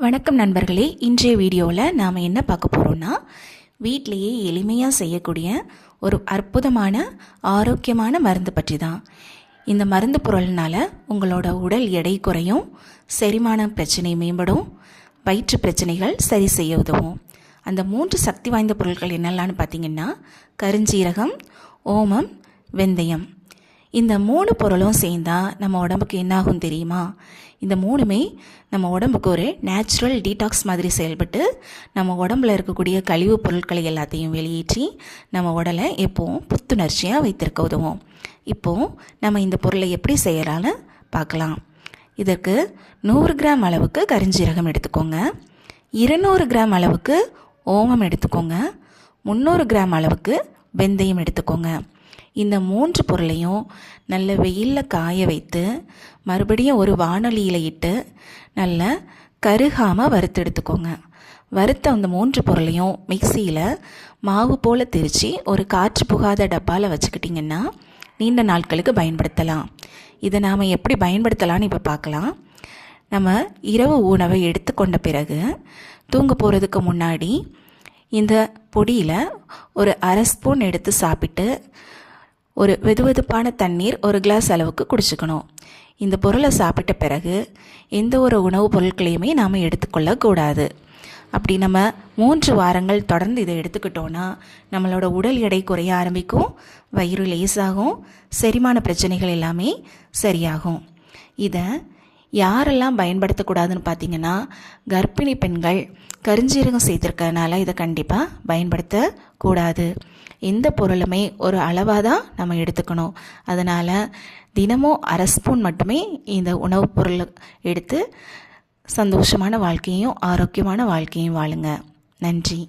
வணக்கம் நண்பர்களே, இன்றைய வீடியோவில் நாம் என்ன பார்க்க போகிறோம்னா, வீட்டிலையே எளிமையாக செய்யக்கூடிய ஒரு அற்புதமான ஆரோக்கியமான மருந்து பற்றி தான். இந்த மருந்து பொருள்னால உங்களோட உடல் எடை குறையும், செரிமான பிரச்சனை மேம்படும், வயிற்று பிரச்சனைகள் சரி செய்ய உதவும். அந்த 3 சக்தி வாய்ந்த பொருட்கள் என்னெல்லாம்னு பார்த்தீங்கன்னா, கருஞ்சீரகம், ஓமம், வெந்தயம். இந்த 3 பொருளும் சேர்ந்தால் நம்ம உடம்புக்கு என்னாகும் தெரியுமா? இந்த 3மே நம்ம உடம்புக்கு ஒரு நேச்சுரல் டீடாக்ஸ் மாதிரி செயல்பட்டு நம்ம உடம்புல இருக்கக்கூடிய கழிவு பொருட்களை எல்லாத்தையும் வெளியேற்றி நம்ம உடலை எப்போவும் புத்துணர்ச்சியாக வைத்திருக்க உதவும். இப்போது நம்ம இந்த பொருளை எப்படி செய்யலான்னு பார்க்கலாம். இதற்கு 100 கிராம் அளவுக்கு கருஞ்சீரகம் எடுத்துக்கோங்க, 200 கிராம் அளவுக்கு ஓமம் எடுத்துக்கோங்க, 300 கிராம் அளவுக்கு வெந்தயம் எடுத்துக்கோங்க. இந்த 3 பொருளையும் நல்ல வெயிலில் காய வைத்து மறுபடியும் ஒரு வாணலியில் இட்டு நல்ல கருகாமல் வறுத்து எடுத்துக்கோங்க. வறுத்த அந்த 3 பொருளையும் மிக்சியில் மாவு போல் திரித்து ஒரு காற்று புகாத டப்பாவில் வச்சுக்கிட்டிங்கன்னா நீண்ட நாட்களுக்கு பயன்படுத்தலாம். இதை நாம் எப்படி பயன்படுத்தலான்னு இப்போ பார்க்கலாம். நம்ம இரவு உணவை எடுத்துக்கொண்ட பிறகு தூங்க போகிறதுக்கு முன்னாடி இந்த பொடியில் ஒரு அரை ஸ்பூன் எடுத்து சாப்பிட்டு ஒரு வெதுவெதுப்பான தண்ணீர் ஒரு கிளாஸ் அளவுக்கு குடிச்சுக்கணும். இந்த பொருளை சாப்பிட்ட பிறகு எந்த ஒரு உணவுப் பொருட்களையுமே நாம் எடுத்துக்கொள்ளக்கூடாது. அப்படி நம்ம 3 வாரங்கள் தொடர்ந்து இதை எடுத்துக்கிட்டோன்னா நம்மளோட உடல் எடை குறைய ஆரம்பிக்கும், வயிறு லேசாகும், செரிமான பிரச்சனைகள் எல்லாமே சரியாகும். இதை யாரெல்லாம் பயன்படுத்தக்கூடாதுன்னு பார்த்தீங்கன்னா, கர்ப்பிணி பெண்கள் கருஞ்சீரகம் சேர்த்துருக்கறனால இதை கண்டிப்பாக பயன்படுத்தக்கூடாது. எந்த பொருளுமே ஒரு அளவாக தான் நம்ம எடுத்துக்கணும். அதனால் தினமும் அரை ஸ்பூன் மட்டுமே இந்த உணவுப் பொருள் எடுத்து சந்தோஷமான வாழ்க்கையும் ஆரோக்கியமான வாழ்க்கையும் வாழுங்க. நன்றி.